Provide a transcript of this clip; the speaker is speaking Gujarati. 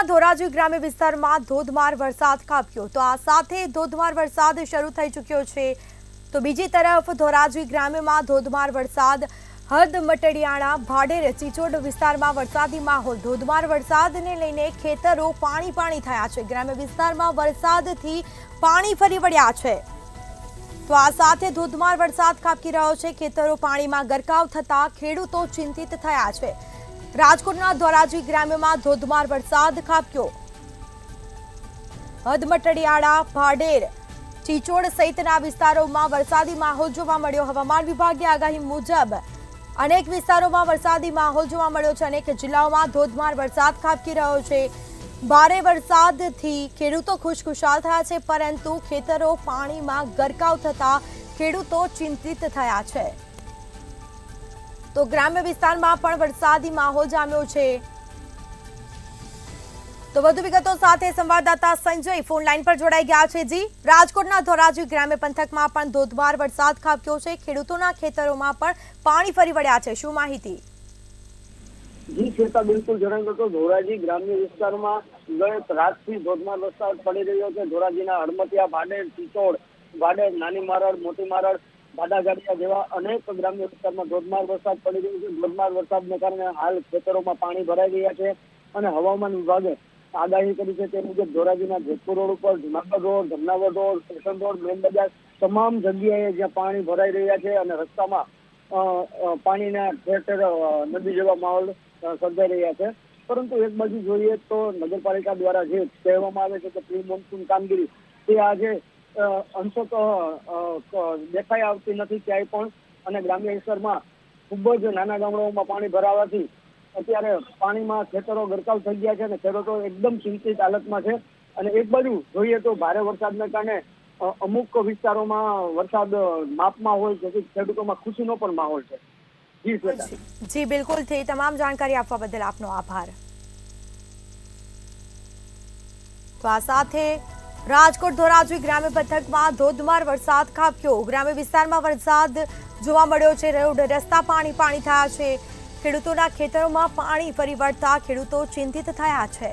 ધોરાજી ગ્રામ્ય વિસ્તારમાં ધોધમાર વરસાદ ખાબક્યો તો આ સાથે ધોધમાર વરસાદ શરૂ થઈ ચૂક્યો છે તો બીજી તરફ ધોરાજી ગ્રામ્યમાં ધોધમાર વરસાદ હદમટડિયાણા ભાડેર ચીચોડ વિસ્તારમાં વરસાદી માહોલ ધોધમાર વરસાદને લઈને ખેતરો પાણી થયા છે ગ્રામ્ય વિસ્તારમાં વરસાદથી પાણી ફરી વળ્યા છે તો આ સાથે ધોધમાર વરસાદ ખાબકી રહ્યો છે ખેતરો પાણીમાં ગરકાવ થતા ખેડૂતો ચિંતિત થયા છે રાજકોટના ધોરાજી ગ્રામ્યમાં ધોધમાર વરસાદ ખાબક્યો હદમટડિયાળા ભાડેર ચીચોડ સહિતના વિસ્તારોમાં વરસાદી માહોલ જોવા મળ્યો હવામાન વિભાગની આગાહી મુજબ અનેક વિસ્તારોમાં વરસાદી માહોલ જોવા મળ્યો છે અનેક જિલ્લાઓમાં ધોધમાર વરસાદ ખાબકી રહ્યો છે ભારે વરસાદથી ખેડૂતો ખુશખુશાલ થયા છે પરંતુ ખેતરો પાણીમાં ગરકાવ થતા ખેડૂતો ચિંતિત થયા છે તો ગ્રામ્ય વિસ્તારમાં પણ વરસાદી માહોલ જામ્યો છે તો વધુ વિગતો સાથે સંવાદદાતા સંજય ફોન લાઈન પર જોડાઈ ગયા છે જી રાજકોટના ધોરાજી ગ્રામ્ય પંથકમાં પણ ધોધમાર વરસાદ ખાબક્યો છે ખેડૂતોના ખેતરોમાં પણ પાણી ફરી વળ્યા છે શું માહિતી જી શ્વેતા બિલકુલ જણાવ્યું તો ધોરાજી ગ્રામ્ય વિસ્તારમાં ગત રાતથી ધોધમાર વરસાદ પડી રહ્યો છે ધોરાજીના હડમતિયા ભાડેર ચીચોડ ભાડેર નાની મારડ મોટી મારડ બાદાગાડિયા જેવા અનેક ગ્રામ્ય વિસ્તારમાં ધોધમાર વરસાદ પડી રહ્યો છે ધોધમાર વરસાદને કારણે હાલ ખેતરોમાં પાણી ભરાઈ રહ્યા છે અને હવામાન વિભાગે આગાહી કરી છે તે મુજબ ધોરાજીના જેતપુર રોડ ઉપર Junagadh road Dhamnagadh road station road main બજાર તમામ જગ્યાએ જ્યાં પાણી ભરાઈ રહ્યા છે અને રસ્તામાં પાણીના ઠેર ઠેર નદી જેવા માહોલ સર્જાઈ રહ્યા છે પરંતુ એક બાજુ જોઈએ તો નગરપાલિકા દ્વારા જે કહેવામાં આવે છે કે પ્રી મોન્સૂન કામગીરી તે આજે અંશત દેખાઈ આવતી નથી ક્યાંય પણ અને ગ્રામ્ય વિસ્તારમાં ખૂબ જ નાના ગામડાઓમાં પાણી ભરાવાથી અત્યારે પાણીમાં ખેતરો ગરકાવ થઈ ગયા છે અને ખેડૂતો એકદમ ચિંતિત હાલતમાં છે અને એક બાજુ જોઈએ તો ભારે વરસાદને કારણે અમુક વિસ્તારોમાં વરસાદ માપમાં હોય જેથી ખેડૂતોમાં ખુશીનો પણ માહોલ છે જી શ્વેતા જી બિલકુલ થી તમામ જાણકારી આપવા બદલ આપનો આભાર તો આ સાથે રાજકોટ ધોરાજી ગ્રામ્ય પંથકમાં ધોધમાર વરસાદ ખાબક્યો ગ્રામ્ય વિસ્તારમાં વરસાદ જોવા મળ્યો છે રોડ રસ્તા પાણી થયા છે ખેડૂતોના ખેતરોમાં પાણી ફરી વળતા ખેડૂતો ચિંતિત થયા છે।